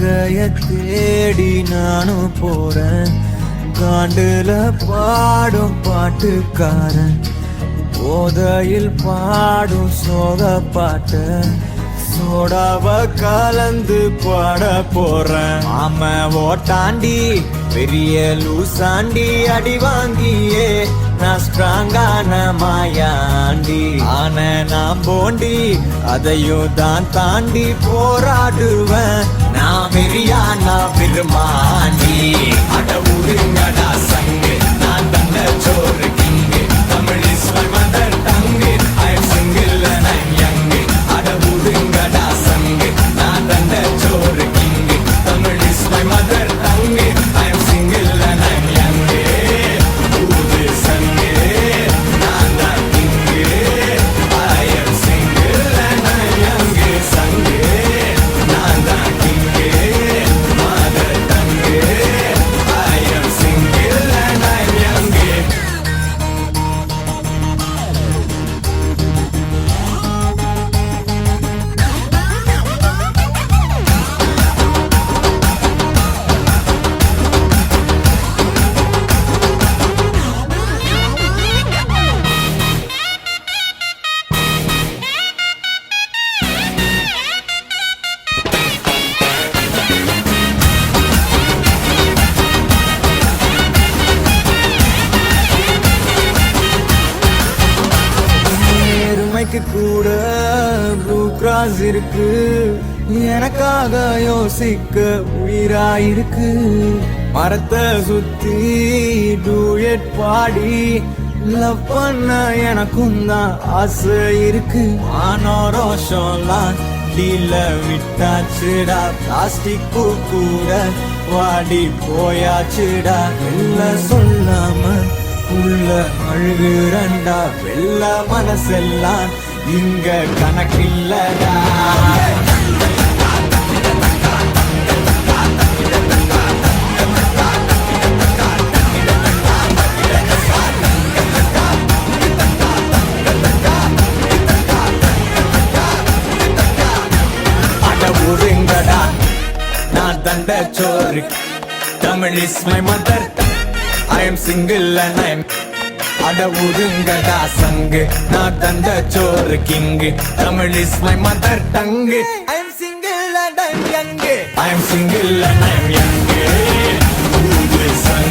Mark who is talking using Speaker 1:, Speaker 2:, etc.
Speaker 1: வாழ்க்கைய தேடி நானும் போறேன். காண்டுல பாடும் பாட்டுக்காரன், போதையில் பாடும் சோக பாட்ட சோடாவ கலந்து பாட போறேன். ஆம ஓட்டாண்டி பெரிய லூசாண்டி, அடி வாங்கியே நான் ஸ்ட்ராங்கான மாயாண்டி. ஆன நான் போண்டி அதையும் தான் தாண்டி போராடுவேன். நான் வெறியா நான் பெருமாண்டி. அட உருங்கடா சங்கு, நான் தந்த சோறு king. Tamil is my mother tongue. I am single and I'm young. அட உருங்கடா சங்கு, நான் தந்த சோறு king. Tamil is my mother tongue. I am single and I'm young. ஊது சங்கு, நான் தான் king. I am single and I'm young. சங்கு, நான் தான் king. Mother tongue. I am single and I'm young. நேர்மைக்கு கூட ப்ளூ கிராஸ் இருக்கு. எனக்காக யோசிக்க உயிராயிருக்கு. மரத்தை சுத்தி டூயட் பாடி லவ் பண்ண எனக்கும் தான் ஆசை இருக்கு. ஆனோரோஷம்லாம் டீல விட்டாச்சுடா. பிளாஸ்டிக் கூட வாடி போயாச்சுடா. இல்ல சொல்லாம உள்ள அழுகுறண்டா. வெள்ள மனசெல்லாம் இங்க கணக்கில்லடா. அட உருங்கடா நான் தண்ட சோறு. Tamil is my mother. I am single and I'm. அட உருங்கடா சங்கு, நான் தந்த சோறு king. Tamil is my mother tongue. I am single and I'm young. I am single and I'm young. ஊது சங்கு.